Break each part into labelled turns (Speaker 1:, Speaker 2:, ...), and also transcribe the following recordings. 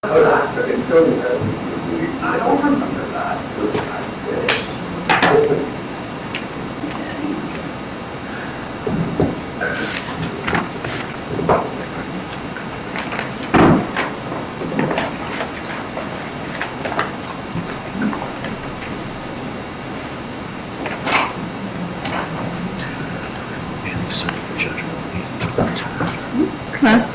Speaker 1: I don't remember that.
Speaker 2: Okay.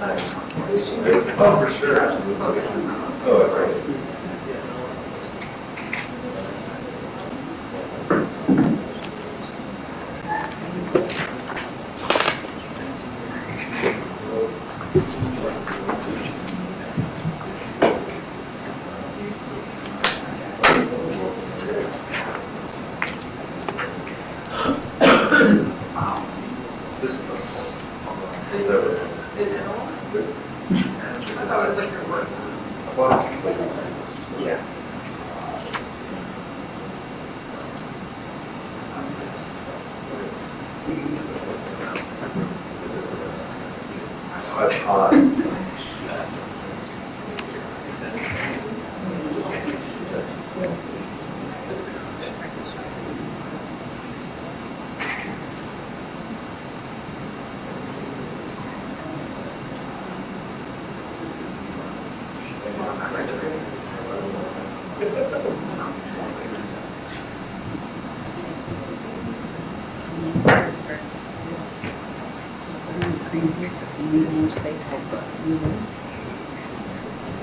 Speaker 1: Oh, for sure, absolutely. Oh, that's right. This is the
Speaker 3: That was like your work.
Speaker 1: yeah.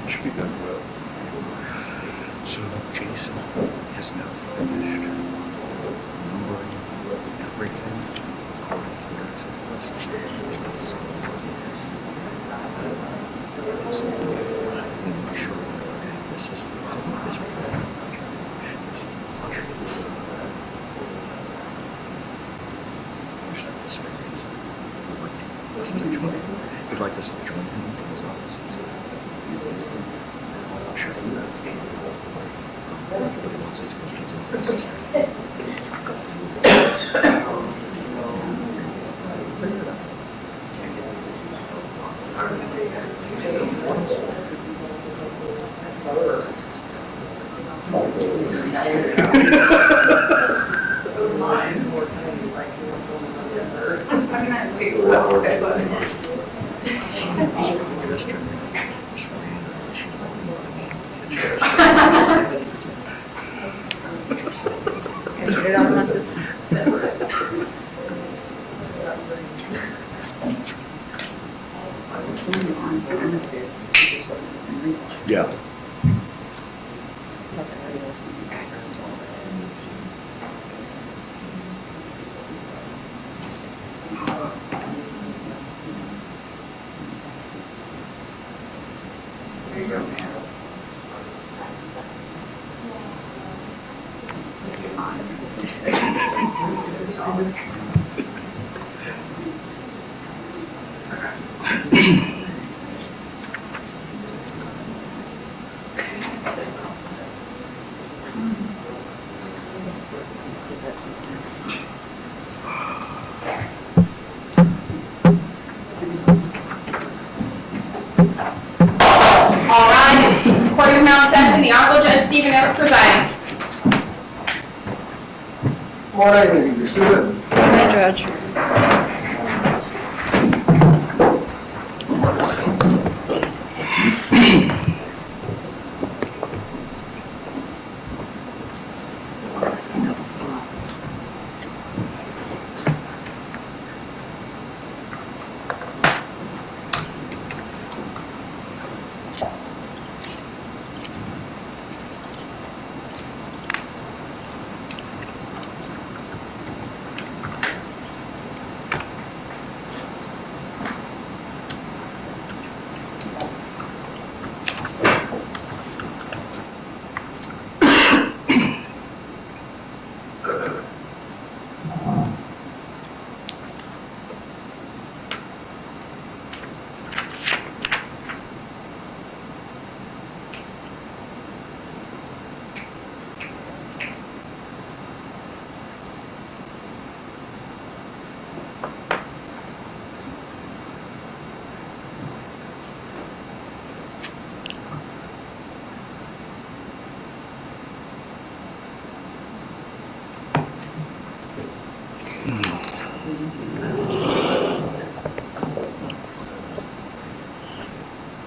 Speaker 4: Should be done well. So Jason has now finished numbering everything according to the make sure this is this You'd like this to join him in his office. Sure. Yeah.
Speaker 3: All right, court is now set, the Honorable Judge Stephen Everett presiding.
Speaker 5: Morning, you see it?
Speaker 2: Hi, Judge.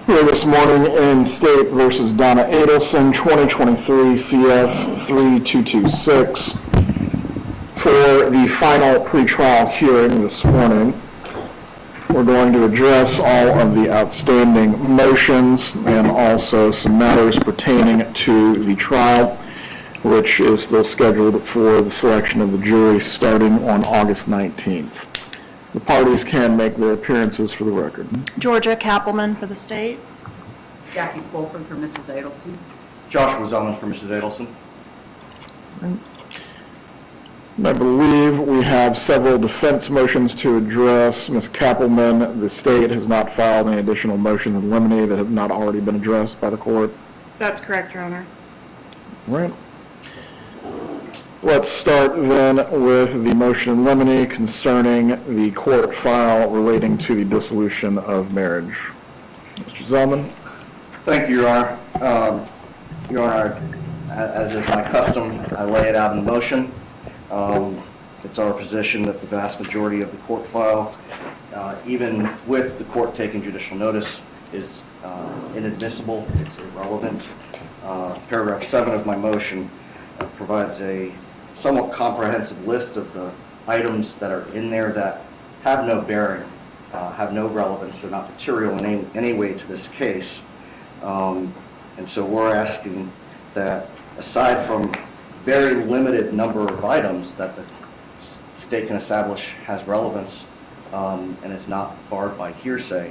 Speaker 5: Here this morning in State versus Donna Adelson, 2023 CF 3226, for the final pretrial hearing this morning. We're going to address all of the outstanding motions and also some matters pertaining to the trial, which is still scheduled for the selection of the jury starting on August 19th. The parties can make their appearances for the record.
Speaker 2: Georgia Kappelman for the state.
Speaker 6: Jackie Fulford for Mrs. Adelson.
Speaker 4: Joshua Zellman for Mrs. Adelson.
Speaker 5: I believe we have several defense motions to address. Ms. Kappelman, the state has not filed any additional motions in limine that have not already been addressed by the court.
Speaker 2: That's correct, Your Honor.
Speaker 5: Right. Let's start then with the motion in limine concerning the court file relating to the dissolution of marriage. Mr. Zellman.
Speaker 4: Thank you, Your Honor. Your Honor, as is my custom, I lay it out in motion. It's our position that the vast majority of the court file, even with the court taking judicial notice, is inadmissible. It's irrelevant. Paragraph 7 of my motion provides a somewhat comprehensive list of the items that are in there that have no bearing, have no relevance, they're not material in any way to this case. And so we're asking that, aside from very limited number of items that the state can establish has relevance and is not barred by hearsay,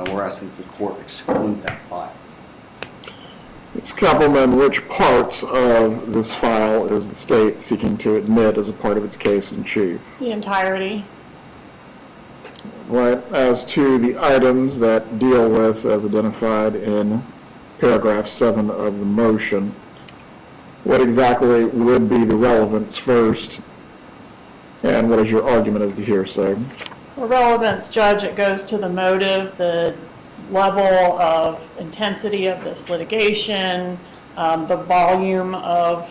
Speaker 4: we're asking that the court exclude that file.
Speaker 5: Ms. Kappelman, which parts of this file is the state seeking to admit as a part of its case in chief?
Speaker 2: The entirety.
Speaker 5: Right. As to the items that deal with, as identified in paragraph 7 of the motion, what exactly would be the relevance first, and what is your argument as to hearsay?
Speaker 2: For relevance, Judge, it goes to the motive, the level of intensity of this litigation, the volume of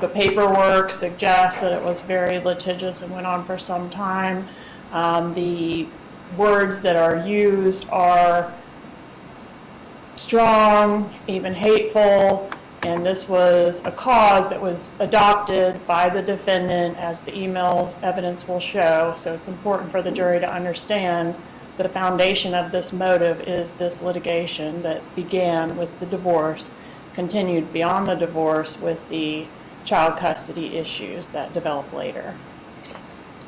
Speaker 2: the paperwork suggests that it was very litigious and went on for some time. The words that are used are strong, even hateful, and this was a cause that was adopted by the defendant, as the emails evidence will show. So it's important for the jury to understand the foundation of this motive is this litigation that began with the divorce, continued beyond the divorce with the child custody issues that developed later.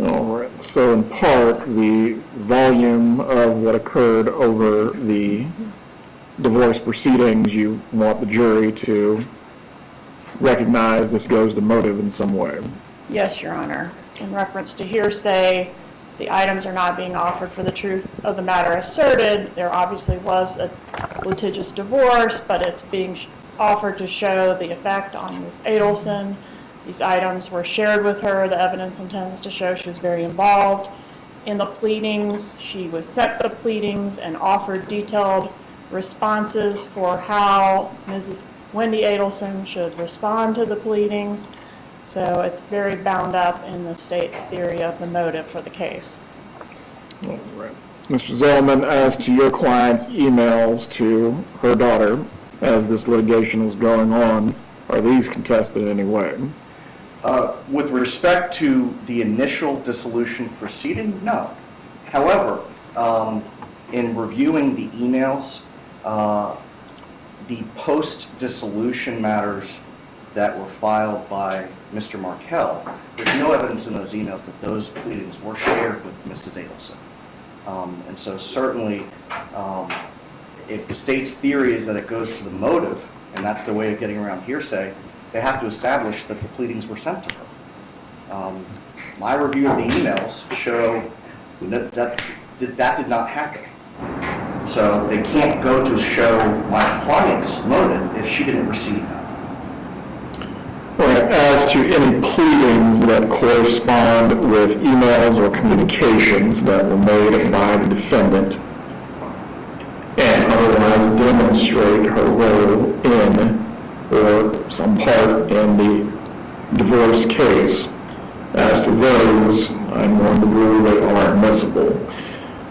Speaker 5: All right. So in part, the volume of what occurred over the divorce proceedings, you want the jury to recognize this goes to motive in some way.
Speaker 2: Yes, Your Honor. In reference to hearsay, the items are not being offered for the truth of the matter asserted. There obviously was a litigious divorce, but it's being offered to show the effect on Ms. Adelson. These items were shared with her. The evidence intends to show she was very involved in the pleadings. She was sent the pleadings and offered detailed responses for how Mrs. Wendy Adelson should respond to the pleadings. So it's very bound up in the state's theory of the motive for the case.
Speaker 5: All right. Mr. Zellman, as to your client's emails to her daughter as this litigation was going on, are these contested in any way?
Speaker 4: With respect to the initial dissolution proceeding, no. However, in reviewing the emails, the post-dissolution matters that were filed by Mr. Markel, there's no evidence in those emails that those pleadings were shared with Mrs. Adelson. And so certainly, if the state's theory is that it goes to the motive, and that's their way of getting around hearsay, they have to establish that the pleadings were sent to her. My review of the emails show that did not happen. So they can't go to show my client's motive if she didn't receive that.
Speaker 5: All right. As to any pleadings that correspond with emails or communications that were made by the defendant and otherwise demonstrate her role in or some part in the divorce case, as to those, I'm going to rule they are admissible.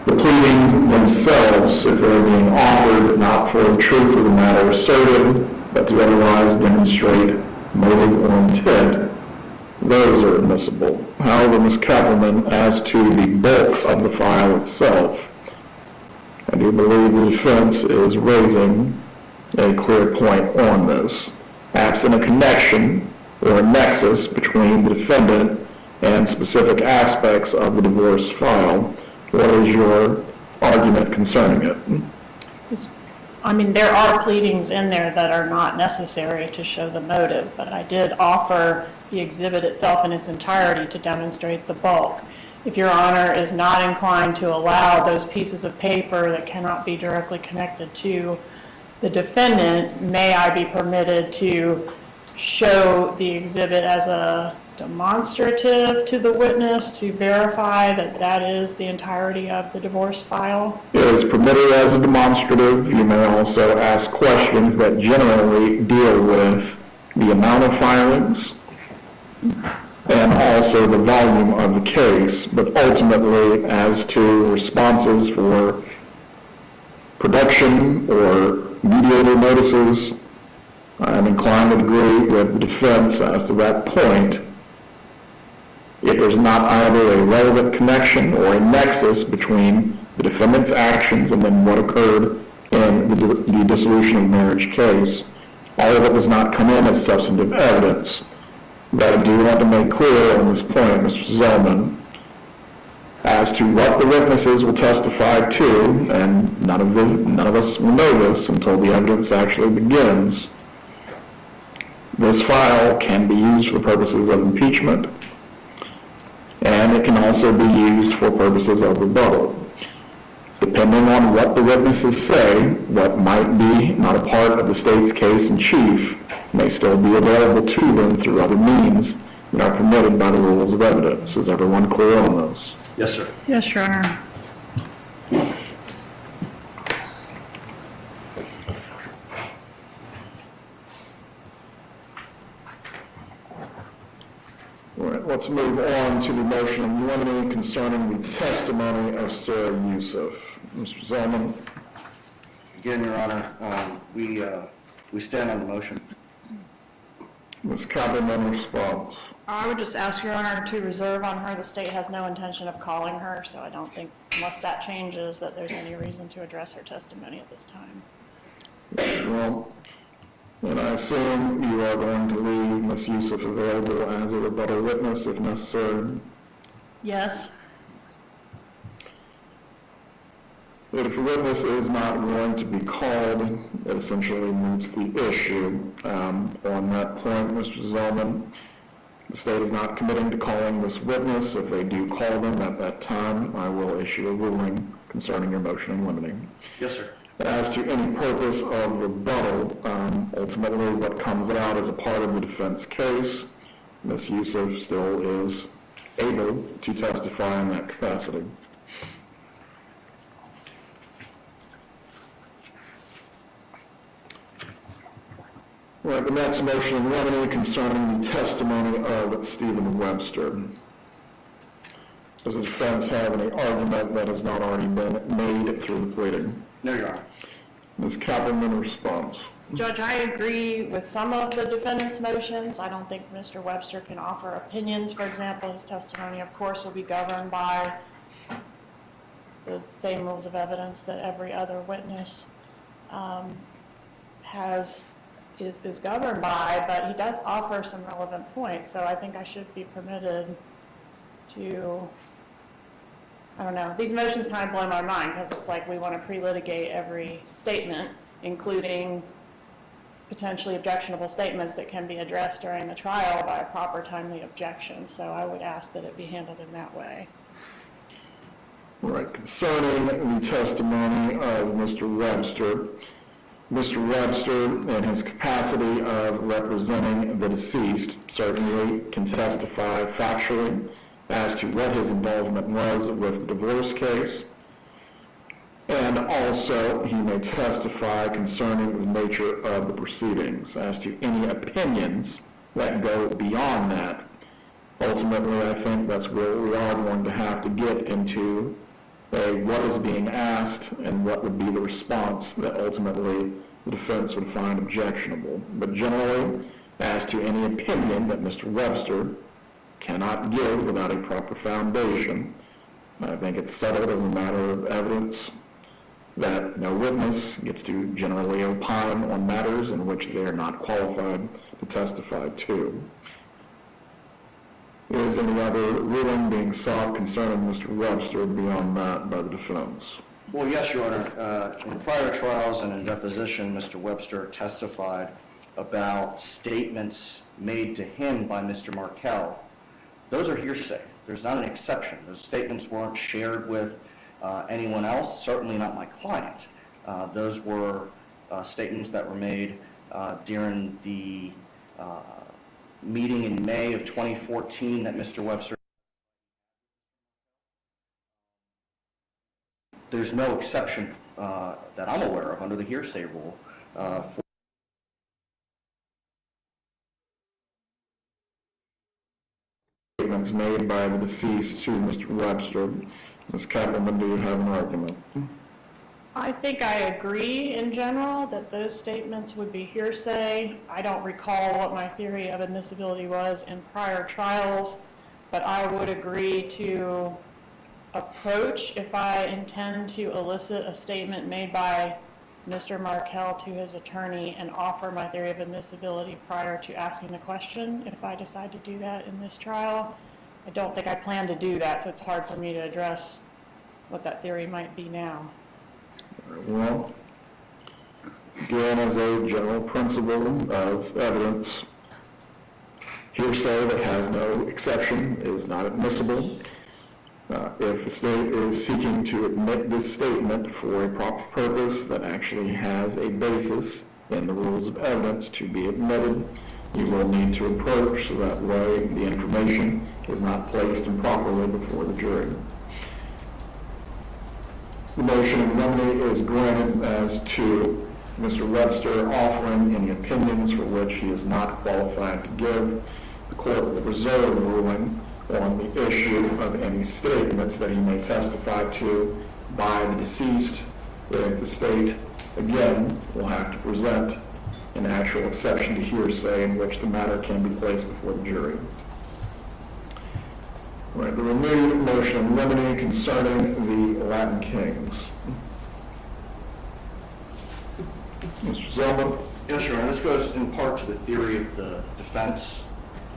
Speaker 5: The pleadings themselves, if they're being offered not for the truth of the matter asserted, but to otherwise demonstrate motive or intent, those are admissible. However, Ms. Kappelman, as to the bulk of the file itself, I do believe the defense is raising a clear point on this. Absent a connection or a nexus between the defendant and specific aspects of the divorce file, what is your argument concerning it?
Speaker 2: There are pleadings in there that are not necessary to show the motive, but I did offer the exhibit itself in its entirety to demonstrate the bulk. If Your Honor is not inclined to allow those pieces of paper that cannot be directly connected to the defendant, may I be permitted to show the exhibit as a demonstrative to the witness to verify that that is the entirety of the divorce file?
Speaker 5: It is permitted as a demonstrative. You may also ask questions that generally deal with the amount of filings and also the volume of the case, but ultimately as to responses for production or mediator notices, I'm inclined to agree with the defense as to that point. If there's not either a relevant connection or a nexus between the defendant's actions and then what occurred in the dissolution of marriage case, all of it does not come in as substantive evidence. But I do want to make clear on this point, Mr. Zellman, as to what the witnesses will testify to, and none of us will know this until the evidence actually begins. This file can be used for the purposes of impeachment, and it can also be used for purposes of rebuttal. Depending on what the witnesses say, what might be not a part of the state's case in chief may still be available to them through other means that are permitted by the rules of evidence. Is everyone clear on those?
Speaker 1: Yes, sir.
Speaker 2: Yes, Your Honor.
Speaker 5: All right, let's move on to the motion of limine concerning the testimony of Sarah Yousef. Mr. Zellman.
Speaker 4: Again, Your Honor, we stand on the motion.
Speaker 5: Ms. Kappelman responds.
Speaker 2: I would just ask Your Honor to reserve on her. The state has no intention of calling her, so I don't think, unless that changes, that there's any reason to address her testimony at this time.
Speaker 5: Well, and I assume you are going to leave Ms. Yousef available as a rebuttal witness if necessary.
Speaker 2: Yes.
Speaker 5: If a witness is not going to be called, it essentially moots the issue. On that point, Mr. Zellman, the state is not committing to calling this witness. If they do call them at that time, I will issue a ruling concerning your motion in limine.
Speaker 1: Yes, sir.
Speaker 5: As to any purpose of rebuttal, ultimately what comes out as a part of the defense case, Ms. Yousef still is able to testify in that capacity. Right, the next motion in limine concerning the testimony of Stephen Webster. Does the defense have any argument that has not already been made through the pleading?
Speaker 4: No, Your Honor.
Speaker 5: Ms. Kappelman responds.
Speaker 2: Judge, I agree with some of the defendant's motions. I don't think Mr. Webster can offer opinions. For example, his testimony, of course, will be governed by the same rules of evidence that every other witness is governed by, but he does offer some relevant points, so I think I should be permitted to, I don't know, these motions kind of blow my mind because it's like we want to pre-litigate every statement, including potentially objectionable statements that can be addressed during the trial by a proper timely objection, so I would ask that it be handled in that way.
Speaker 5: All right, concerning the testimony of Mr. Webster, Mr. Webster, in his capacity of representing the deceased, certainly can testify factually as to what his involvement was with the divorce case, and also he may testify concerning the nature of the proceedings as to any opinions that go beyond that. Ultimately, I think that's where we are going to have to get into what is being asked and what would be the response that ultimately the defense would find objectionable. But generally, as to any opinion that Mr. Webster cannot give without a proper foundation, I think it's settled as a matter of evidence that no witness gets to generally opine on matters in which they are not qualified to testify to. Is any other ruling being sought concerning Mr. Webster beyond that by the defense?
Speaker 4: Well, yes, Your Honor. In prior trials and in deposition, Mr. Webster testified about statements made to him by Mr. Markel. Those are hearsay. There's not an exception. Those statements weren't shared with anyone else, certainly not my client. Those were statements that were made during the meeting in May of 2014 that Mr. Webster. There's no exception that I'm aware of under the hearsay rule for
Speaker 5: Statements made by the deceased to Mr. Webster. Ms. Kappelman, do you have an argument?
Speaker 2: I think I agree in general that those statements would be hearsay. I don't recall what my theory of admissibility was in prior trials, but I would agree to approach if I intend to elicit a statement made by Mr. Markel to his attorney and offer my theory of admissibility prior to asking the question if I decide to do that in this trial. I don't think I plan to do that, so it's hard for me to address what that theory might be now.
Speaker 5: Very well. Again, as a general principle of evidence, hearsay that has no exception is not admissible. If the state is seeking to admit this statement for a proper purpose that actually has a basis in the rules of evidence to be admitted, you will need to approach so that way the information is not placed improperly before the jury. The motion in limine is granted as to Mr. Webster offering any opinions for which he is not qualified to give. The court will reserve the ruling on the issue of any statements that he may testify to by the deceased. If the state, again, will have to present an actual exception to hearsay in which the matter can be placed before the jury. All right, the renewed motion in limine concerning the Latin Kings. Mr. Zellman?
Speaker 4: Yes, Your Honor. This goes in part to the theory of the defense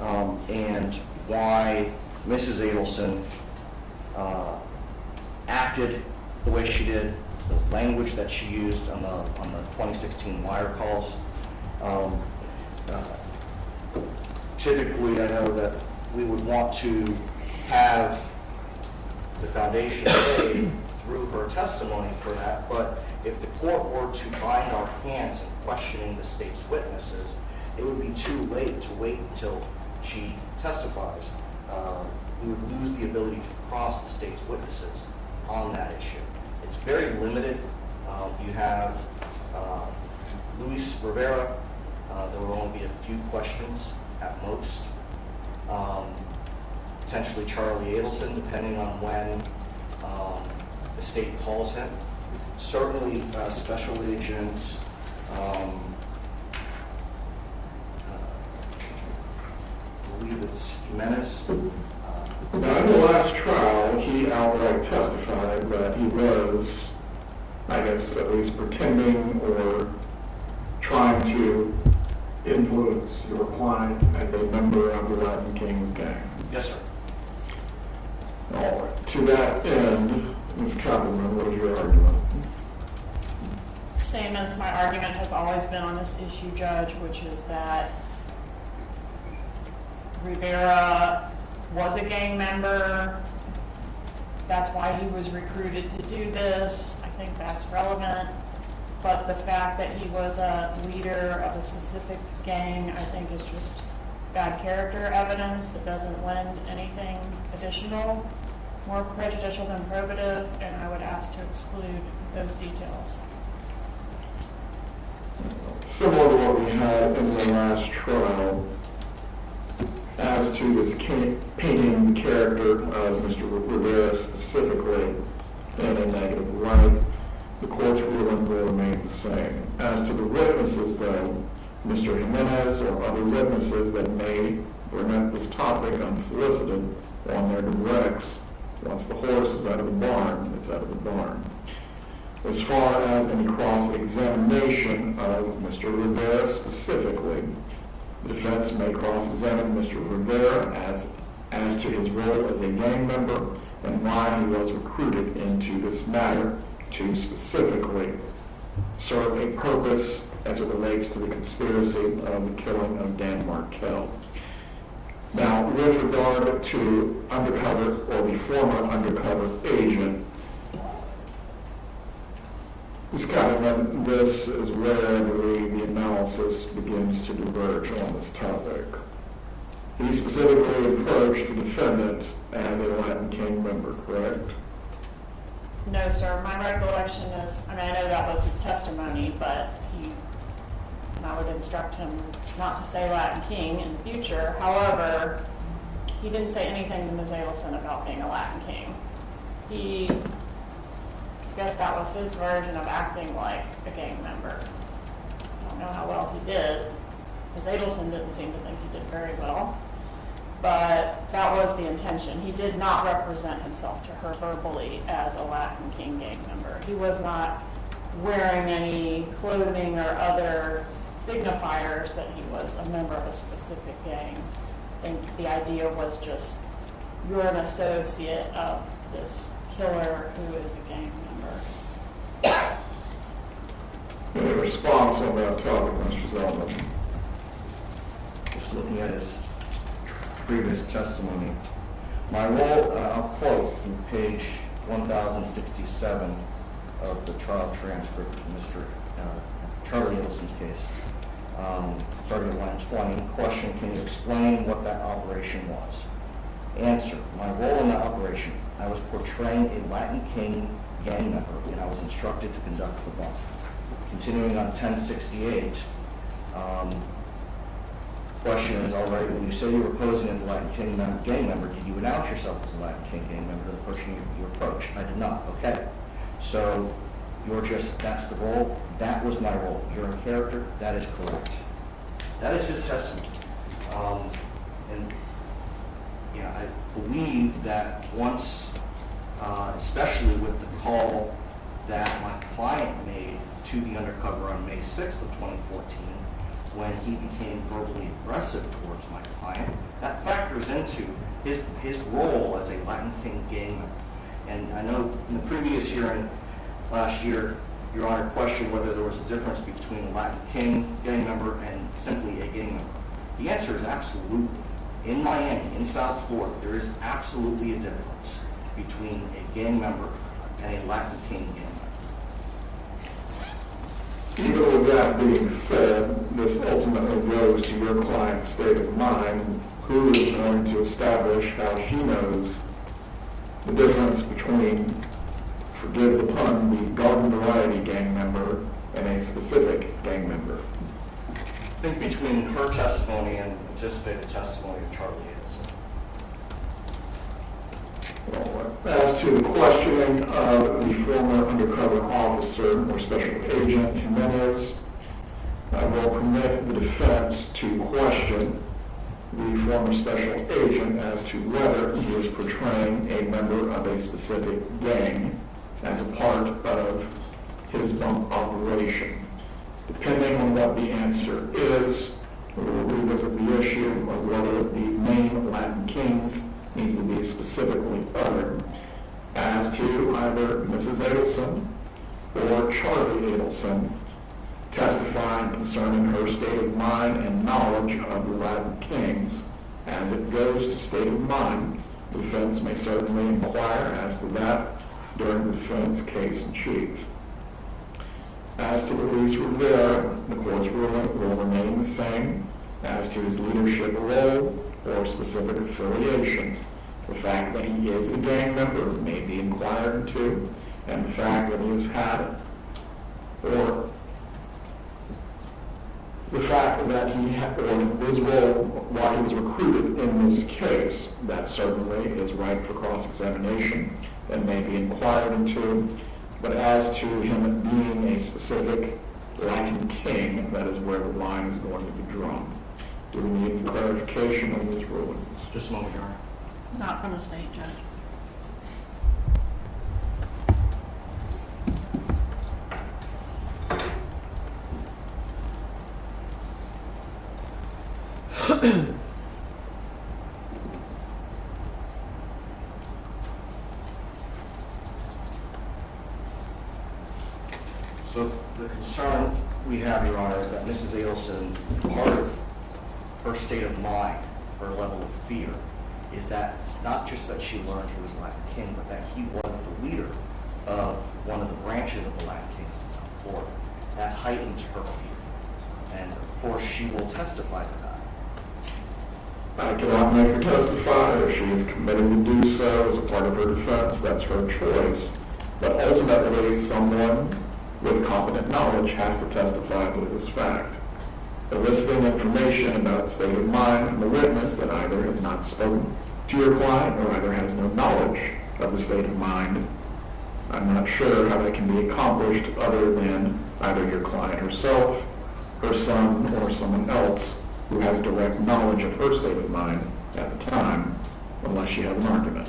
Speaker 4: and why Mrs. Adelson acted the way she did, the language that she used on the 2016 wire calls. Typically, I know that we would want to have the foundation laid through her testimony for that, but if the court were to bind our hands in questioning the state's witnesses, it would be too late to wait until she testifies. We would lose the ability to cross the state's witnesses on that issue. It's very limited. You have Luis Rivera. There will only be a few questions at most. Potentially Charlie Adelson, depending on when the state calls him. Certainly Special Agent I believe it's Jimenez.
Speaker 5: Now, in the last trial, he outright testified that he was, I guess, at least pretending or trying to influence your client as a member of the Latin Kings gang.
Speaker 4: Yes, sir.
Speaker 5: All right. To that end, Ms. Kappelman, what is your argument?
Speaker 2: Same as my argument has always been on this issue, Judge, which is that Rivera was a gang member. That's why he was recruited to do this. I think that's relevant. But the fact that he was a leader of a specific gang, I think, is just bad character evidence that doesn't lend anything additional, more prejudicial than probative, and I would ask to exclude those details.
Speaker 5: Similar to what we had in the last trial, as to this painting the character of Mr. Rivera specifically in a negative light, the court's ruling will remain the same. As to the witnesses, though, Mr. Jimenez or other witnesses that may bring up this topic unsolicited on their directs, once the horse is out of the barn, it's out of the barn. As far as any cross-examination of Mr. Rivera specifically, the defense may cross-examine Mr. Rivera as to his role as a gang member and why he was recruited into this matter to specifically serve a purpose as it relates to the conspiracy of the killing of Dan Markel. Now, with regard to undercover or the former undercover agent, this is where the analysis begins to diverge on this topic. He specifically approached the defendant as a Latin King member, correct?
Speaker 2: No, sir, my recollection is, I know that was his testimony, but I would instruct him not to say Latin King in the future. However, he didn't say anything to Ms. Adelson about being a Latin King. I guess that was his version of acting like a gang member. I don't know how well he did. Ms. Adelson didn't seem to think he did very well, but that was the intention. He did not represent himself to her verbally as a Latin King gang member. He was not wearing any clothing or other signifiers that he was a member of a specific gang. I think the idea was just, you're an associate of this killer who is a gang member.
Speaker 5: Any response on that topic, Mr. Zeldin?
Speaker 4: Just looking at his previous testimony. My role, I'll quote from page 1067 of the trial transcript of Mr. Charlie Adelson's case. Starting at line 20, question, can you explain what that operation was? Answer, my role in that operation, I was portraying a Latin King gang member and I was instructed to conduct the bomb. Continuing on 1068, question is, all right, when you say you were posing as a Latin King gang member, did you announce yourself as a Latin King gang member to the person you approached? I did not. Okay. So that's the role. That was my role. You're a character. That is correct. That is his testimony. And I believe that once, especially with the call that my client made to the undercover on May 6th of 2014, when he became verbally aggressive towards my client, that factors into his role as a Latin King gang member. And I know in the previous hearing last year, Your Honor questioned whether there was a difference between a Latin King gang member and simply a gang member. The answer is absolutely. In Miami, in South Florida, there is absolutely a difference between a gang member and a Latin King gang member.
Speaker 5: Even with that being said, this ultimately goes to your client's state of mind. Who is going to establish how she knows the difference between, forgive the pun, the garden variety gang member and a specific gang member?
Speaker 4: I think between her testimony and anticipated testimony of Charlie Adelson.
Speaker 5: Well, as to the questioning of the former undercover officer or special agent Jimenez, I will permit the defense to question the former special agent as to whether he is portraying a member of a specific gang as a part of his bump operation. Depending on what the answer is, we will revisit the issue of whether the name Latin Kings needs to be specifically uttered as to either Mrs. Adelson or Charlie Adelson testifying concerning her state of mind and knowledge of the Latin Kings. As it goes to state of mind, the defense may certainly inquire as to that during the defense case in chief. As to Luis Rivera, the court's ruling will remain the same as to his leadership role or specific affiliation. The fact that he is a gang member may be inquired into, and the fact that he has had, or the fact that he had, or his role while he was recruited in this case, that certainly is ripe for cross-examination and may be inquired into. But as to him being a specific Latin King, that is where the line is going to be drawn. Do we need clarification on these rulings?
Speaker 4: Just a moment, Your Honor.
Speaker 2: Not from the state judge.
Speaker 4: So the concern we have, Your Honor, is that Mrs. Adelson, part of her state of mind, her level of fear, is that it's not just that she learned he was Latin King, but that he was the leader of one of the branches of the Latin Kings in South Florida. That heightened her fear. And of course, she will testify to that.
Speaker 5: I cannot make her testify. If she is committing to do so as a part of her defense, that's her choice. But ultimately, someone with competent knowledge has to testify to this fact. Eliciting information about state of mind from the witness that either has not spoken to your client or either has no knowledge of the state of mind, I'm not sure how that can be accomplished other than either your client herself, her son, or someone else who has direct knowledge of her state of mind at the time, unless you have an argument.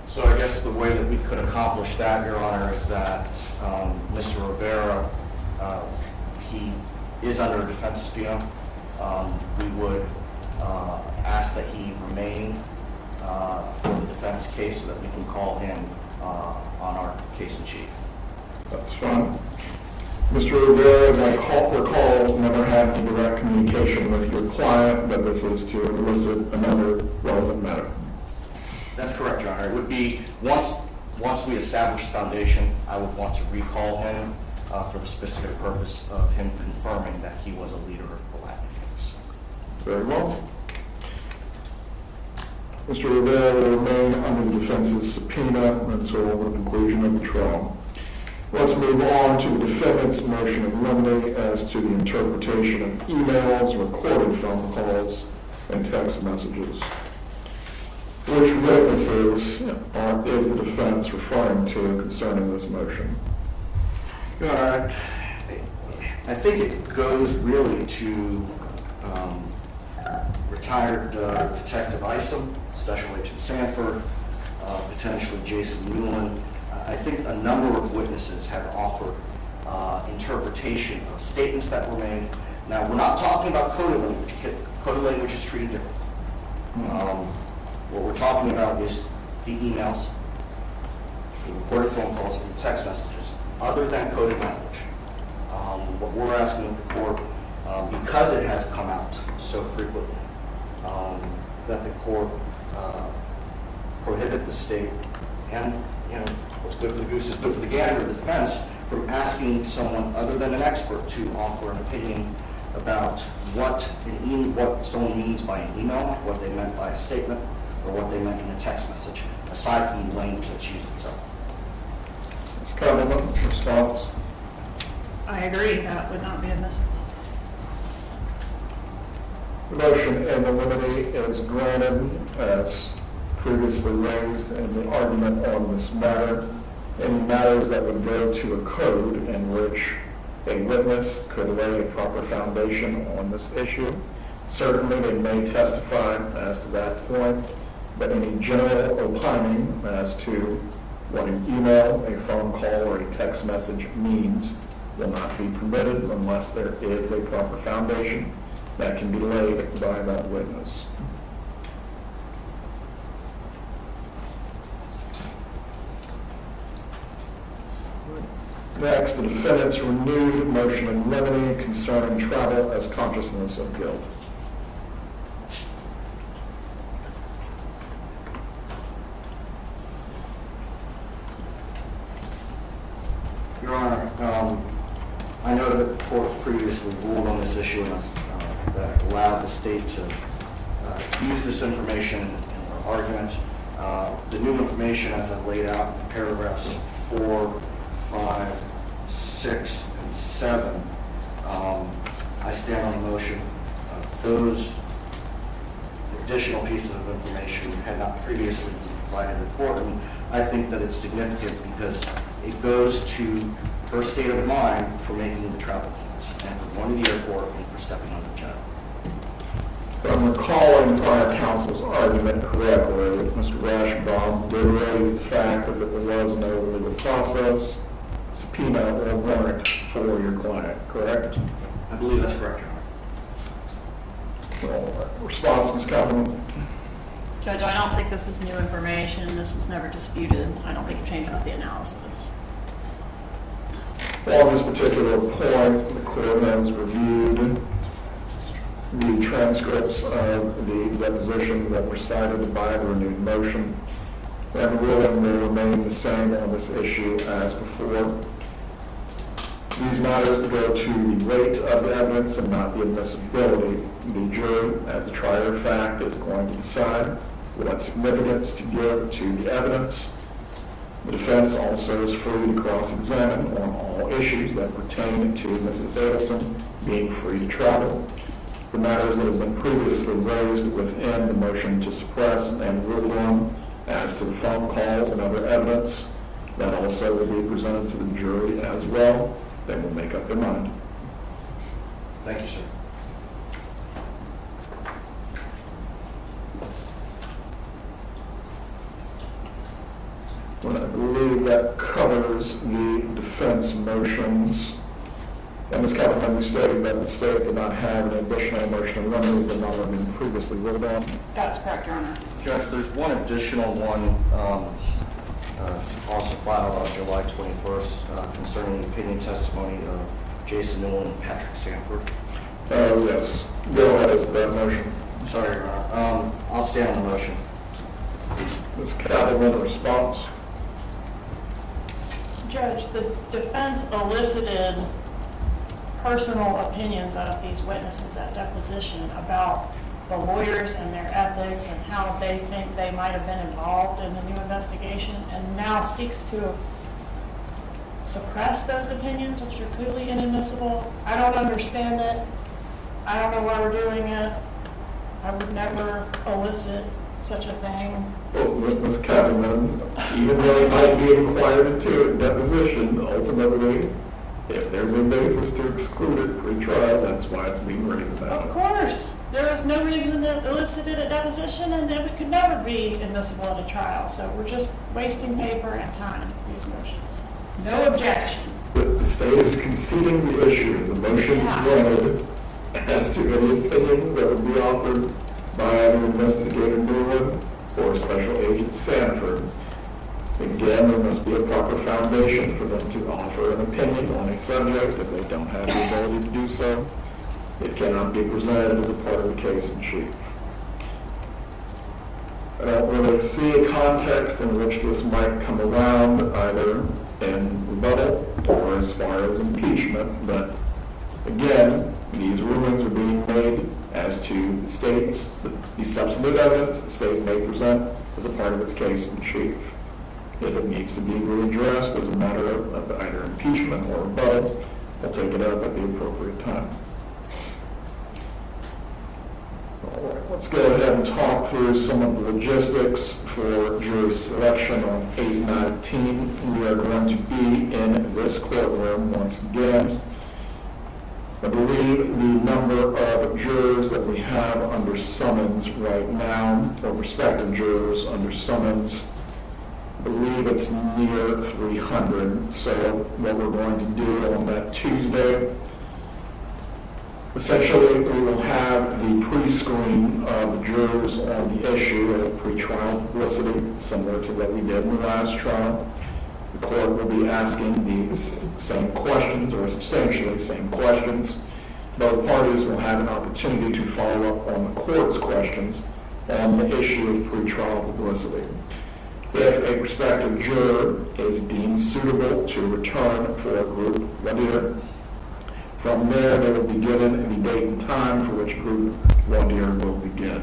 Speaker 4: So I guess the way that we could accomplish that, Your Honor, is that Mr. Rivera, he is under a defense subpoena. We would ask that he remain for the defense case so that we can call him on our case in chief.
Speaker 5: That's fine. Mr. Rivera, as I recall, never had any direct communication with your client, but this is to elicit another relevant matter.
Speaker 4: That's correct, Your Honor. It would be, once we establish the foundation, I would want to recall him for the specific purpose of him confirming that he was a leader of the Latin Kings.
Speaker 5: Very well. Mr. Rivera will remain under the defense's subpoena until the conclusion of the trial. Let's move on to the defendant's motion of limine as to the interpretation of emails, recorded phone calls, and text messages. Which witnesses is the defense referring to concerning this motion?
Speaker 4: Your Honor, I think it goes really to retired Detective Isom, Special Agent Sanford, potentially Jason Newland. I think a number of witnesses have offered interpretation of statements that were made. Now, we're not talking about coded language. Coded language is treated differently. What we're talking about is the emails, the recorded phone calls, and text messages, other than coded language. What we're asking of the court, because it has come out so frequently, that the court prohibit the state and, what's good for the goose is good for the gander, the defense, from asking someone other than an expert to offer an opinion about what someone means by an email, what they meant by a statement, or what they meant in a text message, aside from the language that's used itself.
Speaker 5: Ms. Cumberland, response?
Speaker 2: I agree, that would not be admissible.
Speaker 5: The motion in the limine is granted as previously raised in the argument on this matter. Any matters that would go to a code in which a witness could lay a proper foundation on this issue. Certainly they may testify as to that point, but any general opining as to what an email, a phone call, or a text message means will not be permitted unless there is a proper foundation that can be laid by that witness. Next, the defendant's renewed motion in limine concerning travel as consciousness of guilt.
Speaker 4: Your Honor, I know that the court previously ruled on this issue and that allowed the state to use this information in their argument. The new information, as I laid out in paragraphs 4, 5, 6, and 7, I stand on the motion. Those additional pieces of information had not previously been provided to the court, and I think that it's significant because it goes to her state of mind for making the travel plans, and for going to the airport, and for stepping on the jet.
Speaker 5: If I'm recalling prior counsel's argument correctly, Mr. Rashbaum did raise the fact that there was no legal process, subpoena, or warrant for your client, correct?
Speaker 4: I believe that's correct, Your Honor.
Speaker 5: Response, Ms. Kaufman?
Speaker 2: Judge, I don't think this is new information. This was never disputed. I don't think it changes the analysis.
Speaker 5: On this particular point, the court has reviewed the transcripts of the depositions that were cited by the renewed motion, and the ruling will remain the same on this issue as before. These matters go to the weight of the evidence and not the admissibility. The jury, as the trier of fact, is going to decide what significance to give to the evidence. The defense also is free to cross-examine on all issues that pertain to Mrs. Adelson being free to travel. The matters that have been previously raised within the motion to suppress and ruled on as to the phone calls and other evidence, that also will be presented to the jury as well. They will make up their mind.
Speaker 4: Thank you, sir.
Speaker 5: Well, I believe that covers the defense motions. And Ms. Kaufman, you stated that the state did not have an additional motion of remedies that not have been previously ruled on.
Speaker 2: That's correct, Your Honor.
Speaker 4: Judge, there's one additional one also filed on July 21st concerning the opinion testimony of Jason Newell and Patrick Sanford.
Speaker 5: Yes. Go ahead with that motion.
Speaker 4: Sorry, Your Honor. I'll stand on the motion.
Speaker 5: Ms. Kaufman, response.
Speaker 2: Judge, the defense elicited personal opinions of these witnesses at deposition about the lawyers and their ethics and how they think they might have been involved in the new investigation, and now seeks to suppress those opinions, which are clearly inadmissible. I don't understand it. I don't know why we're doing it. I would never elicit such a thing.
Speaker 5: Well, Ms. Kaufman, even though it might be inquired into in deposition, ultimately, if there's a basis to exclude it pre-trial, that's why it's being raised now.
Speaker 2: Of course, there is no reason to elicit it at deposition, and it could never be admissible at a trial. So we're just wasting paper and time, these motions. No objection.
Speaker 5: But the state is conceding the issue. The motion is granted as to any opinions that would be offered by either Investigator Newland or Special Agent Sanford. Again, there must be a proper foundation for them to offer an opinion on a subject. If they don't have the ability to do so, it cannot be presented as a part of the case in chief. I don't really see a context in which this might come around, either in rebuttal or as far as impeachment, but again, these rulings are being made as to the state's, the substantive evidence the state may present as a part of its case in chief. If it needs to be readdressed as a matter of either impeachment or rebuttal, I'll take it up at the appropriate time. All right, let's go ahead and talk through some of the logistics for jury selection on 8/19. We are going to be in this courtroom once again. I believe the number of jurors that we have under summons right now, or prospective jurors under summons, I believe it's near 300. So what we're going to do on that Tuesday, essentially we will have the pre-screen of jurors on the issue of pretrial publicity, similar to what we did in the last trial. The court will be asking these same questions, or substantially same questions. Both parties will have an opportunity to follow up on the court's questions on the issue of pretrial publicity. If a prospective juror is deemed suitable to return for a group voir dire, from there they will be given the date and time for which group voir dire will begin.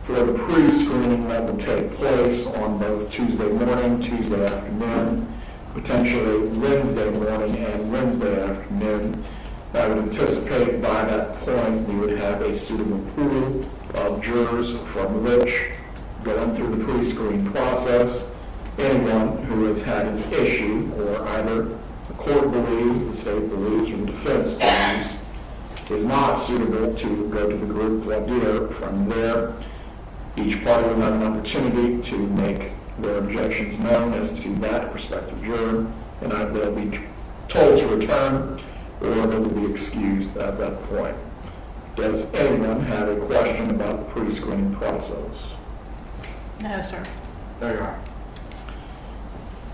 Speaker 5: For the pre-screening that will take place on both Tuesday morning, Tuesday afternoon, potentially Wednesday morning and Wednesday afternoon, I would anticipate by that point we would have a suitable pool of jurors from which, going through the pre-screen process, anyone who has had an issue, or either the court believes, the state believes, or the defense believes, is not suitable to go to the group voir dire. From there, each party will have an opportunity to make their objections known as to that prospective juror, and they'll be told to return, or they will be excused at that point. Does anyone have a question about the pre-screening process?
Speaker 2: No, sir.
Speaker 4: There you are.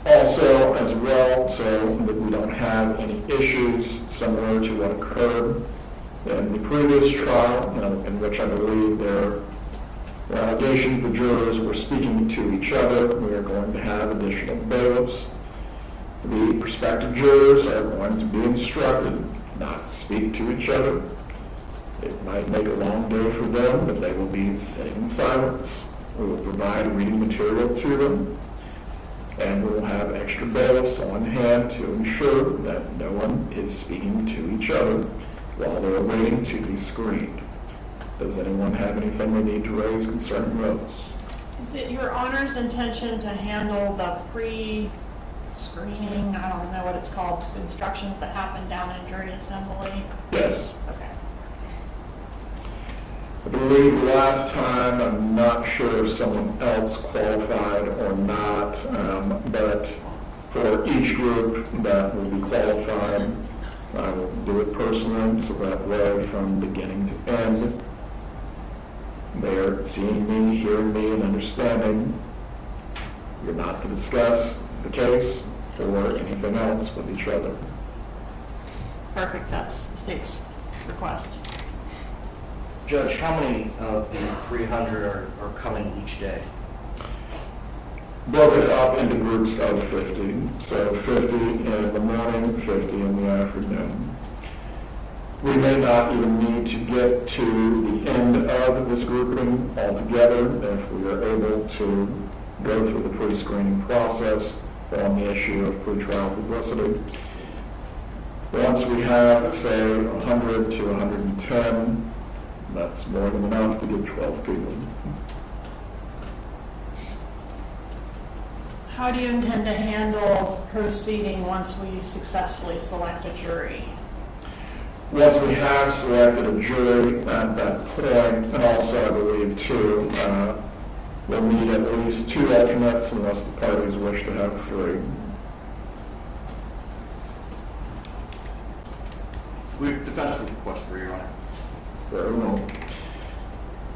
Speaker 5: Also, as well, so that we don't have any issues similar to what occurred in the previous trial, in which I believe there were allegations the jurors were speaking to each other. We are going to have additional bailiffs. The prospective jurors are going to be instructed not to speak to each other. It might make a long day for them, but they will be sitting in silence. We will provide reading material to them, and we will have extra bailiffs on hand to ensure that no one is speaking to each other while they're waiting to be screened. Does anyone have anything they need to raise concerning those?
Speaker 2: Is it your Honor's intention to handle the pre-screening, I don't know what it's called, instructions that happen down in jury assembly?
Speaker 5: Yes.
Speaker 2: Okay.
Speaker 5: I believe last time, I'm not sure if someone else qualified or not, but for each group that will be qualified, I will do it personally, so that way from beginning to end, they are seeing me, hearing me, and understanding you're not to discuss the case or anything else with each other.
Speaker 2: Perfect, that's the state's request.
Speaker 4: Judge, how many of the 300 are coming each day?
Speaker 5: Broke it up into groups of 50. So 50 in the morning, 50 in the afternoon. We may not even need to get to the end of this grouping altogether if we are able to go through the pre-screening process on the issue of pretrial publicity. Once we have, say, 100 to 110, that's more than enough to get 12 people.
Speaker 2: How do you intend to handle proceeding once we successfully select a jury?
Speaker 5: Once we have selected a jury at that point, and also I believe too, we'll need at least 2 alternates unless the parties wish to have 3.
Speaker 4: We defense request for Your Honor.
Speaker 5: Very well.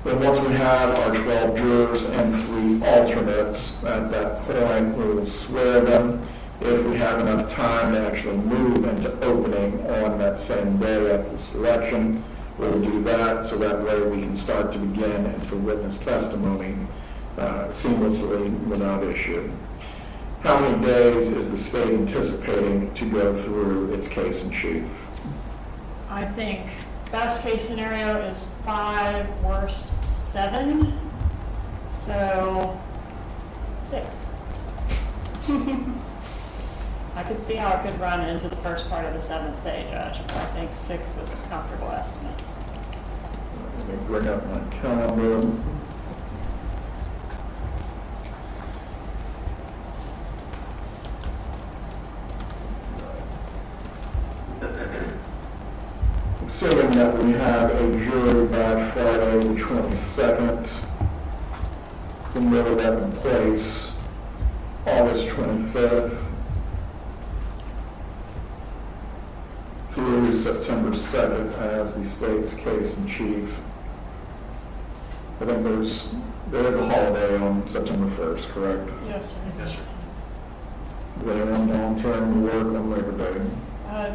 Speaker 5: Then once we have our 12 jurors and 3 alternates, at that point we will swear them. If we have enough time to actually move into opening on that same day at the selection, we'll do that so that way we can start to begin into witness testimony seamlessly without issue. How many days is the state anticipating to go through its case in chief?
Speaker 2: I think best case scenario is 5, worst 7, so 6. I could see how it could run into the first part of the 7th day, Judge, but I think 6 is a comfortable estimate.
Speaker 5: Let me bring up my calendar. Assuming that we have a jury by Friday the 22nd, then we'll have that in place August 25th through September 2nd as the state's case in chief. I think there is a holiday on September 1st, correct?
Speaker 2: Yes, sir.
Speaker 1: Yes, sir.
Speaker 5: Is anyone volunteering to work on Labor Day?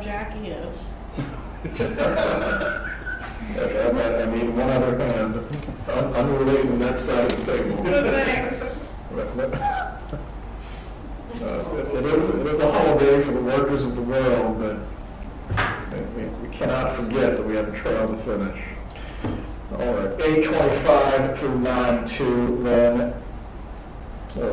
Speaker 2: Jackie is.
Speaker 5: I need one other hand, unrelated to that side of the table.
Speaker 2: Thanks.
Speaker 5: It is a holiday for the workers of the world, but we cannot forget that we have a trial to finish. All right, 8:25 through 9:02, then,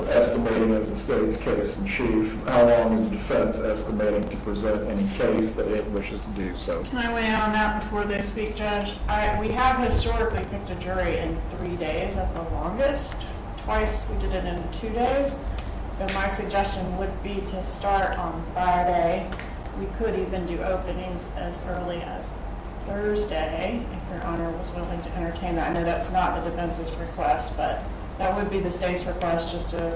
Speaker 5: estimating as the state's case in chief. How long is the defense estimating to present any case that it wishes to do so?
Speaker 2: Can I weigh in on that before they speak, Judge? We have historically picked a jury in 3 days at the longest. Twice we did it in 2 days. So my suggestion would be to start on Friday. We could even do openings as early as Thursday, if Your Honor was willing to entertain that. I know that's not the defense's request, but that would be the state's request, just to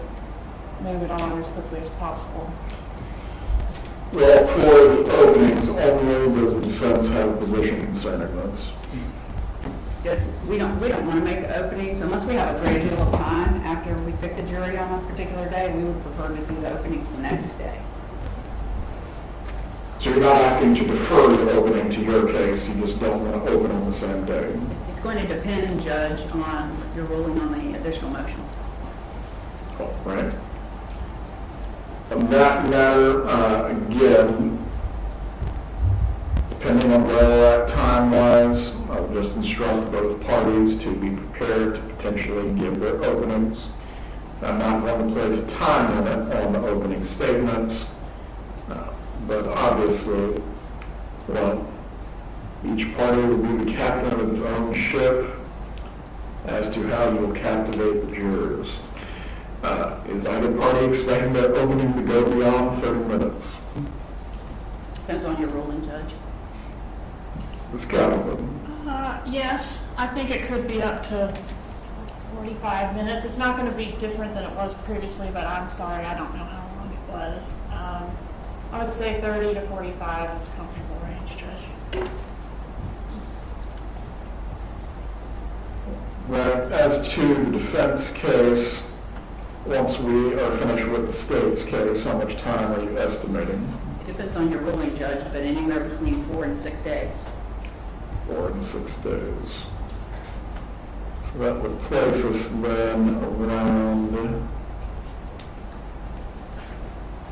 Speaker 2: move it on as quickly as possible.
Speaker 5: Well, for the openings only, does the defense have a position concerning this?
Speaker 6: Judge, we don't want to make openings unless we have a great deal of time after we pick the jury on a particular day. We would prefer to do the openings the next day.
Speaker 5: So you're not asking to defer the opening to your case, you just don't want to open on the same day?
Speaker 6: It's going to depend, Judge, on your ruling on the additional motion.
Speaker 5: All right. On that matter, again, depending on where we're at time-wise, I'll just instruct both parties to be prepared to potentially give their openings. I'm not going to place a time limit on the opening statements, but obviously, each party will be the captain of its own ship as to how you will captivate the jurors. Is either party expecting their opening to go beyond 30 minutes?
Speaker 6: Depends on your ruling, Judge.
Speaker 5: Ms. Calvin?
Speaker 2: Yes, I think it could be up to 45 minutes. It's not going to be different than it was previously, but I'm sorry, I don't know how long it was. I would say 30 to 45 is a comfortable range, Judge.
Speaker 5: Right, as to the defense case, once we are finished with the state's case, how much time are you estimating?
Speaker 6: It depends on your ruling, Judge, but anywhere between 4 and 6 days.
Speaker 5: 4 and 6 days. So that would place us then around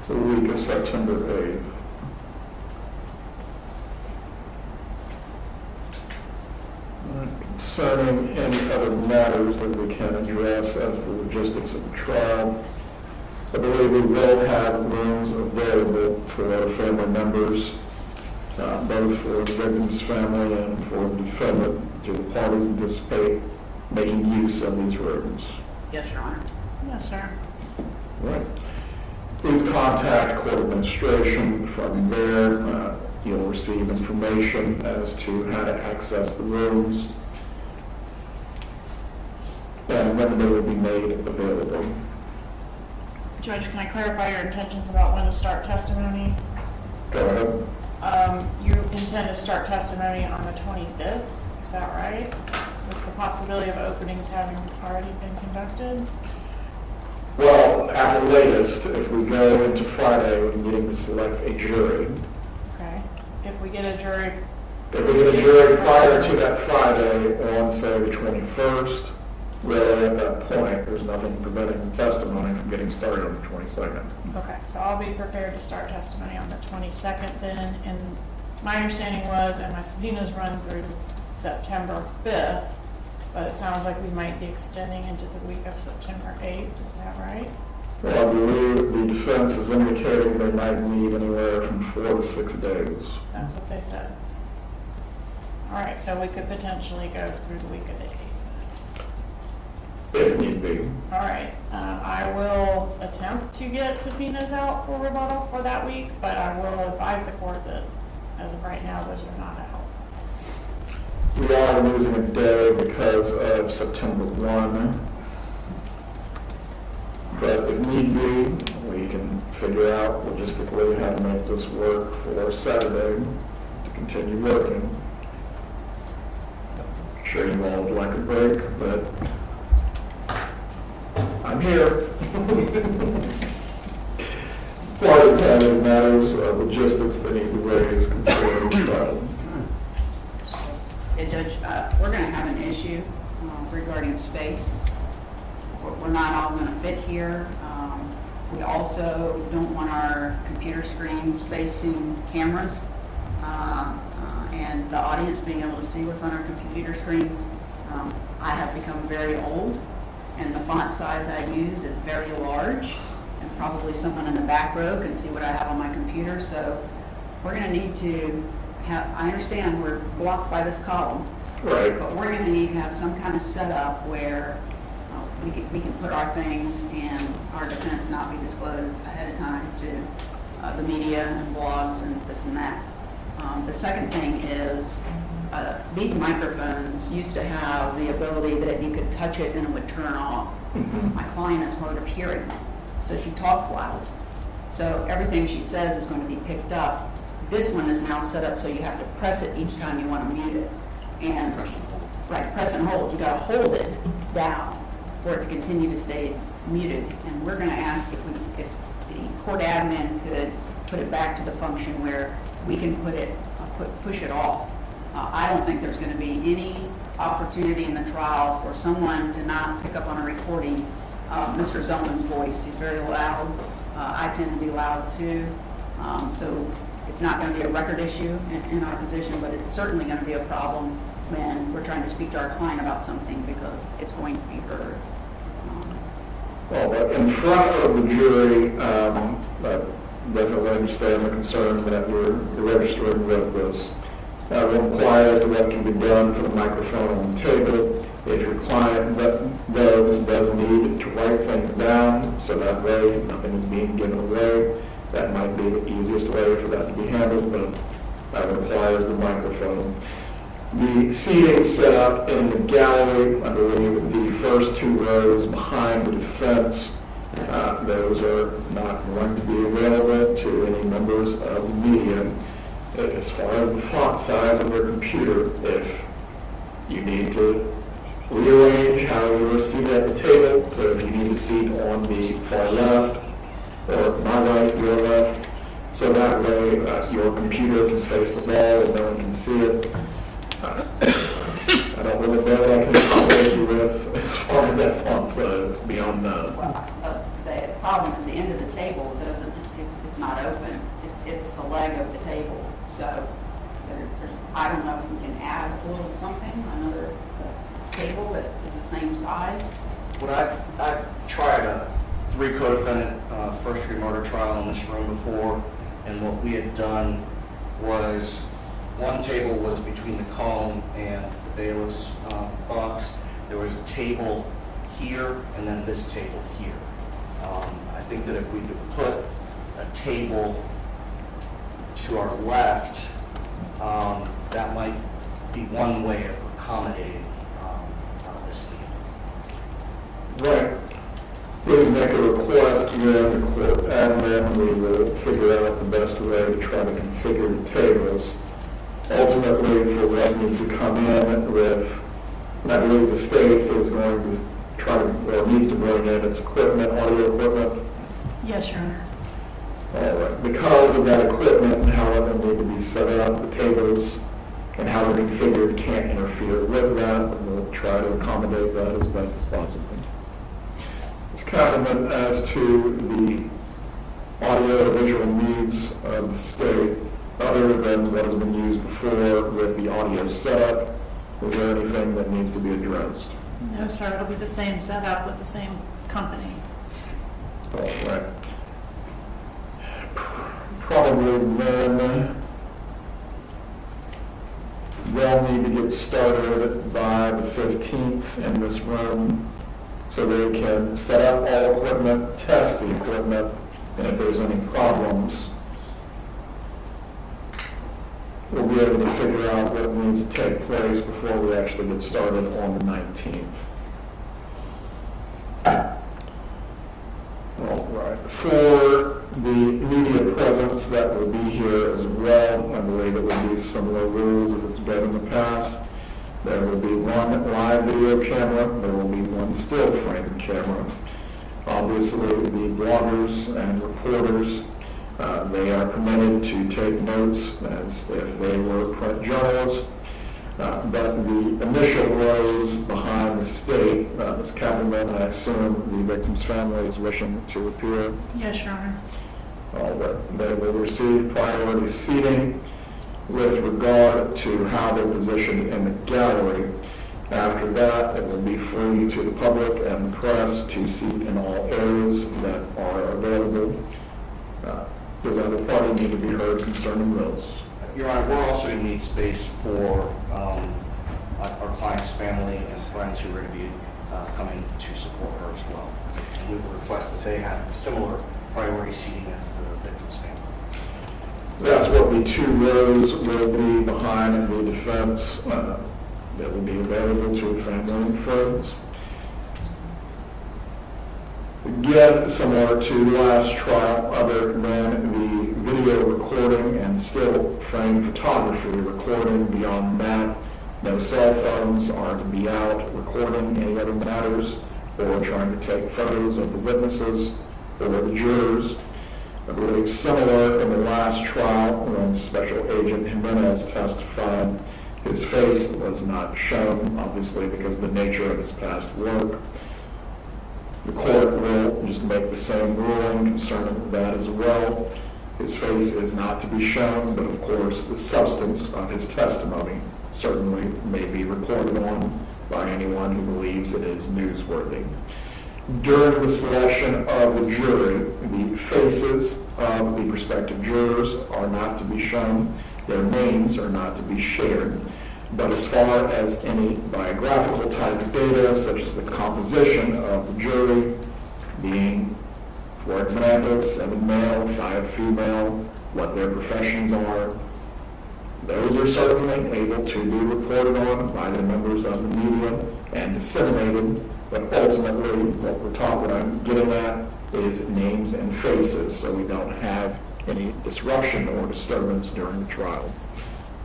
Speaker 5: the week of September 8th. Concerning any other matters that we can address as the logistics of the trial, I believe we will have rooms available for our family members, both for the victim's family and for the defendant. Do the parties anticipate making use of these rooms?
Speaker 6: Yes, Your Honor.
Speaker 2: Yes, sir.
Speaker 5: Right. Please contact court administration. From there, you'll receive information as to how to access the rooms and when they will be made available.
Speaker 2: Judge, can I clarify your intentions about when to start testimony?
Speaker 5: Go ahead.
Speaker 2: You intend to start testimony on the 25th, is that right? With the possibility of openings having already been conducted?
Speaker 5: Well, at the latest, if we go into Friday with needing to select a jury,
Speaker 2: Okay. If we get a jury,
Speaker 5: if we get a jury prior to that Friday on, say, the 21st, really at that point, there's nothing preventing the testimony from getting started on the 22nd.
Speaker 2: okay, so I'll be prepared to start testimony on the 22nd then, and my understanding was, and my subpoenas run through September 5th, but it sounds like we might be extending into the week of September 8th, is that right?
Speaker 5: Well, I believe the defense is indicating they might need anywhere from 4 to 6 days.
Speaker 2: That's what they said. All right, so we could potentially go through the week of the 8th.
Speaker 5: If need be.
Speaker 2: All right, I will attempt to get subpoenas out for rebuttal for that week, but I will advise the court that as of right now, those are not out.
Speaker 5: We are losing a day because of September 1. But if need be, we can figure out logistically how to make this work for Saturday to continue working. I'm sure you all would like a break, but I'm here. Parties have any matters of logistics they need to raise concerning the trial.
Speaker 6: Yeah, Judge, we're going to have an issue regarding space. We're not all going to fit here. We also don't want our computer screens facing cameras and the audience being able to see what's on our computer screens. I have become very old, and the font size I use is very large, and probably someone in the back row can see what I have on my computer. So we're going to need to have, I understand we're blocked by this column,
Speaker 5: Right.
Speaker 6: but we're going to need to have some kind of setup where we can put our things and our defense not be disclosed ahead of time to the media and blogs and this and that. The second thing is these microphones used to have the ability that you could touch it and it would turn off. My client is hard of hearing, so she talks loud. So everything she says is going to be picked up. This one is now set up so you have to press it each time you want to mute it. And right, press and hold, you gotta hold it down for it to continue to stay muted. And we're gonna ask if the court admin could put it back to the function where we can push it off. I don't think there's gonna be any opportunity in the trial for someone to not pick up on a recording Mr. Zellman's voice. He's very loud. I tend to be loud too. So it's not going to be a record issue in our position, but it's certainly going to be a problem when we're trying to speak to our client about something because it's going to be heard.
Speaker 5: Well, in front of the jury, definitely understand the concern that you're registering with this. We'll inquire as to what can be done for the microphone on the table. If your client does need to write things down, so that way nothing is being given away, that might be the easiest way for that to be handled, but that requires the microphone. The seating set up in the gallery, I believe the first two rows behind the defense, those are not going to be available to any members of the media. As far as the font size of your computer, if you need to rearrange how you're seated at the table, so if you need a seat on the far left, or my right, your left, so that way your computer can face the wall and no one can see it. I don't really know what I can accommodate you with as far as that font size beyond that.
Speaker 6: Well, the problem is the end of the table it's not open. It's the leg of the table. So I don't know if we can add a little something, another table that is the same size.
Speaker 4: What I've tried a 3 co-defendant first degree murder trial in this room before, and what we had done was one table was between the column and the bailiff's box. There was a table here and then this table here. I think that if we could put a table to our left, that might be one way of accommodating this theme.
Speaker 5: Right. Please make a request then, and then we will figure out the best way to try to configure the tables. Ultimately, for what needs to come in with, I believe the state is going to try to, or needs to bring in its equipment, audio equipment.
Speaker 2: Yes, Your Honor.
Speaker 5: All right. Because of that equipment and how it will need to be set up, the tables and how they're configured can't interfere with that, and we'll try to accommodate that as best as possible. Comment as to the audio-visual needs of the state, other than what has been used before with the audio setup. Is there anything that needs to be addressed?
Speaker 2: No, sir, it'll be the same setup with the same company.
Speaker 5: All right. Probably then they'll need to get started by the 15th in this room, so they can set up all equipment, test the equipment, and if there's any problems, we'll be able to figure out what needs to take place before we actually get started on the 19th. All right. For the media presence that will be here as well, I believe it will be similar rules as it's been in the past. There will be one live video camera, there will be one still frame camera. Obviously, the bloggers and reporters, they are permitted to take notes as if they were print journalists. But the initial rows behind the state, Ms. Kappelman, I assume the victim's family is wishing to appear.
Speaker 2: Yes, Your Honor.
Speaker 5: All right. They will receive priority seating with regard to how they're positioned in the gallery. After that, it will be free to the public and the press to seat in all areas that are available. Does either party need to be heard concerning those?
Speaker 4: Your Honor, we're also going to need space for our client's family and friends who are going to be coming to support her as well. And we would request that they have similar priority seating as the victim's family.
Speaker 5: That's what the 2 rows will be behind the defense that will be available to family and friends. Again, similar to last trial, other than the video recording and still frame photography recording, beyond that, No cell phones are to be out recording any other matters or trying to take photos of the witnesses or the jurors. I believe similar in the last trial when Special Agent Jimenez testified, his face was not shown, obviously because of the nature of his past work. The court will just make the same ruling concerning that as well. His face is not to be shown, but of course the substance of his testimony certainly may be reported on by anyone who believes it is newsworthy. During the selection of the jury, the faces of the prospective jurors are not to be shown. Their names are not to be shared. But as far as any biographical type of data, such as the composition of the jury, being, for example, 7 male, 5 female, what their professions are, those are certainly able to be reported on by the members of the media and disseminated. But ultimately, what I'm getting at is names and faces, so we don't have any disruption or disturbance during the trial.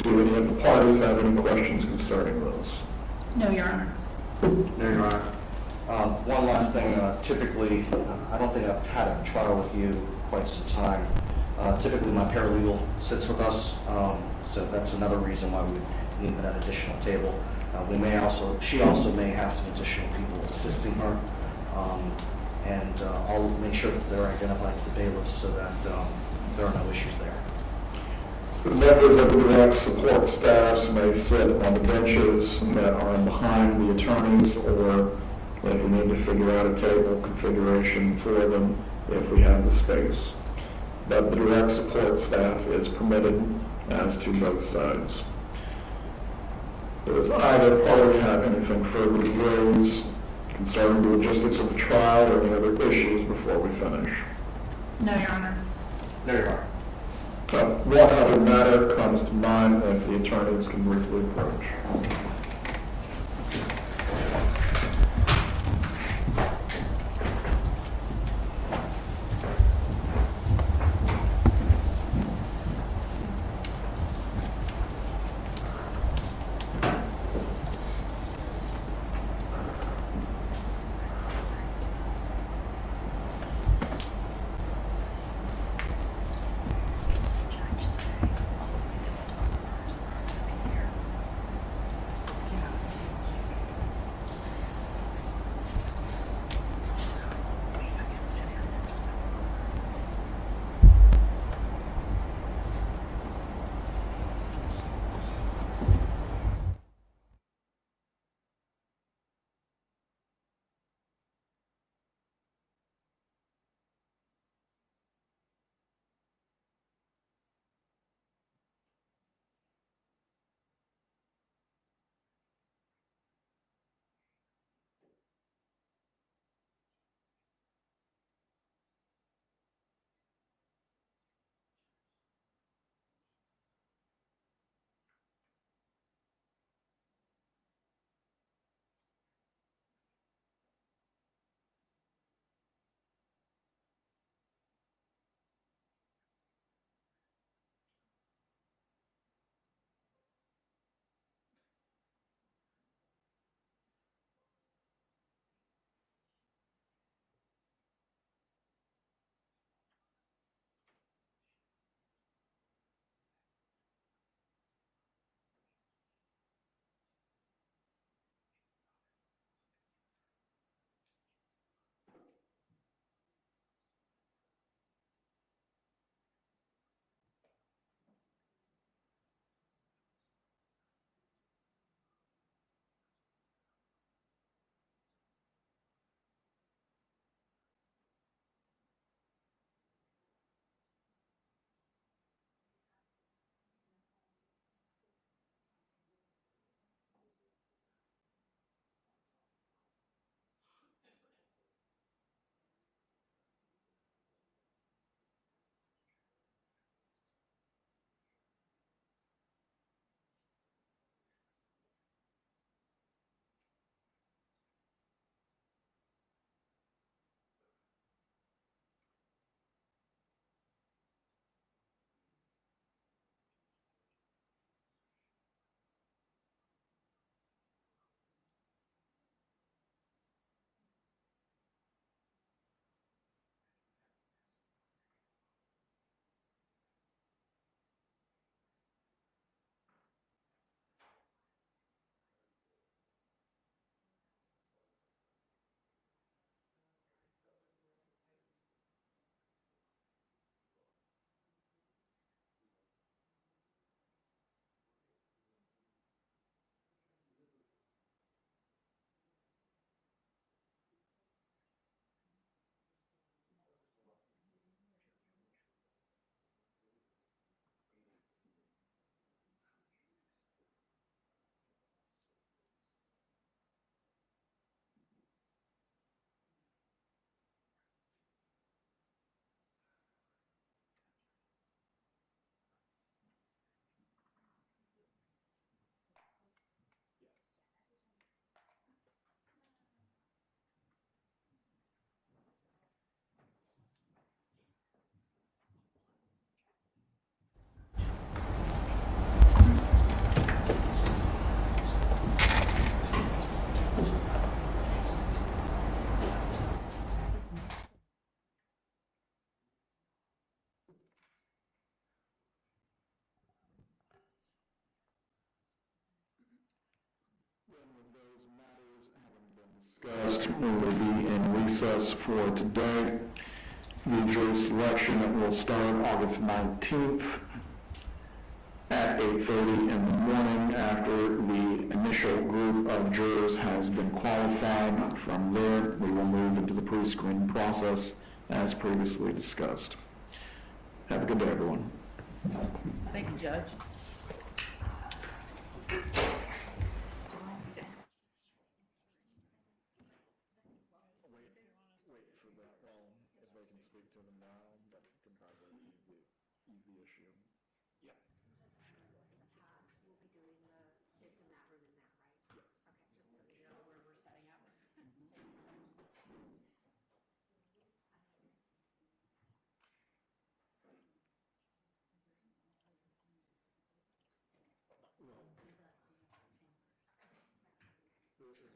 Speaker 5: Do any of the parties have any questions concerning those?
Speaker 6: No, Your Honor.
Speaker 4: No, Your Honor. One last thing, typically, I don't think I've had a trial with you quite some time. Typically, my paralegal sits with us, so that's another reason why we need that additional table. She also may have some additional people assisting her, and I'll make sure that they're identified to the bailiffs so that there are no issues there.
Speaker 5: The members of the direct support staffs may sit on the benches that are behind the attorneys, or if we need to figure out a table configuration for them, if we have the space. But the direct support staff is permitted as to both sides. Does either party have anything further to raise concerning the logistics of the trial or any other issues before we finish?
Speaker 6: No, Your Honor.
Speaker 4: No, Your Honor.
Speaker 5: One other matter comes to mind if the attorneys can briefly approach. matters having been discussed, we will be in recess for today. The jury selection will start August 19th at 8:30 in the morning after the initial group of jurors has been qualified. From there, we will move into the pre-screening process as previously discussed. Have a good day, everyone.
Speaker 6: Thank you, Judge.
Speaker 5: Wait for that, well, if they can speak to them now, that can probably ease the issue. Yeah.
Speaker 7: We'll be doing the, in that room in there, right? Yes. Okay, just so you know where we're setting up.
Speaker 5: This is